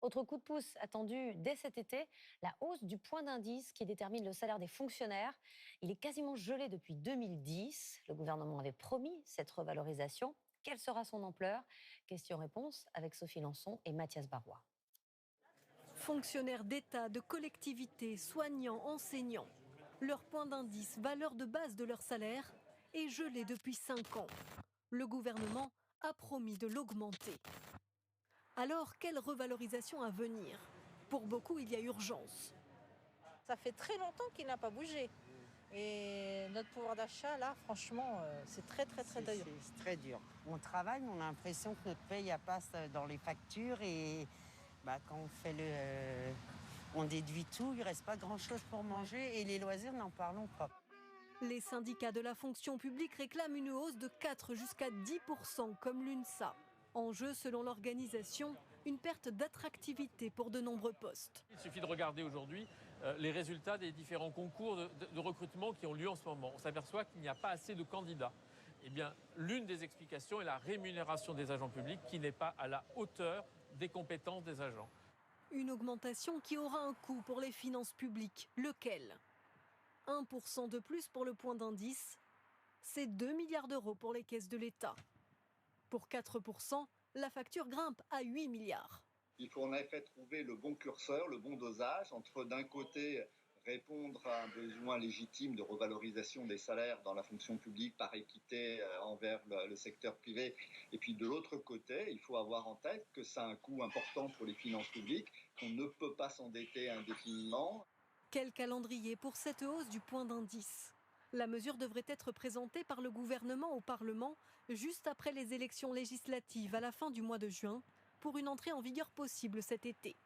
Autre coup de pouce attendu dès cet été, la hausse du point d'indice qui détermine le salaire des fonctionnaires. Il est quasiment gelé depuis 2010. Le gouvernement avait promis cette revalorisation. Quelle sera son ampleur? Question-réponse avec Sophie Lançon et Mathias Barrois. Fonctionnaires d'État, de collectivités, soignants, enseignants. Leur point d'indice, valeur de base de leur salaire, est gelé depuis 5 ans. Le gouvernement a promis de l'augmenter. Alors, quelle revalorisation à venir? Pour beaucoup, il y a urgence. Ça fait très longtemps qu'il n'a pas bougé. Et notre pouvoir d'achat, là, franchement, c'est très dur. C'est très dur. On travaille, mais on a l'impression que notre paye elle passe dans les factures et quand on déduit tout, il ne reste pas grand-chose pour manger et les loisirs, n'en parlons pas. Les syndicats de la fonction publique réclament une hausse de 4 jusqu'à 10% comme l'UNSA. En jeu, selon l'organisation, une perte d'attractivité pour de nombreux postes. Il suffit de regarder aujourd'hui les résultats des différents concours de recrutement qui ont lieu en ce moment. On s'aperçoit qu'il n'y a pas assez de candidats. Eh bien, l'une des explications est la rémunération des agents publics qui n'est pas à la hauteur des compétences des agents. Une augmentation qui aura un coût pour les finances publiques. Lequel? 1% de plus pour le point d'indice, c'est 2 milliards d'euros pour les caisses de l'État. Pour 4%, la facture grimpe à 8 milliards. Il faut en effet trouver le bon curseur, le bon dosage entre d'un côté répondre à un besoin légitime de revalorisation des salaires dans la fonction publique par équité envers le secteur privé. Et puis de l'autre côté, il faut avoir en tête que ça a un coût important pour les finances publiques, qu'on ne peut pas s'endetter indéfiniment. Quel calendrier pour cette hausse du point d'indice? La mesure devrait être présentée par le gouvernement au Parlement juste après les élections législatives à la fin du mois de juin pour une entrée en vigueur possible cet été.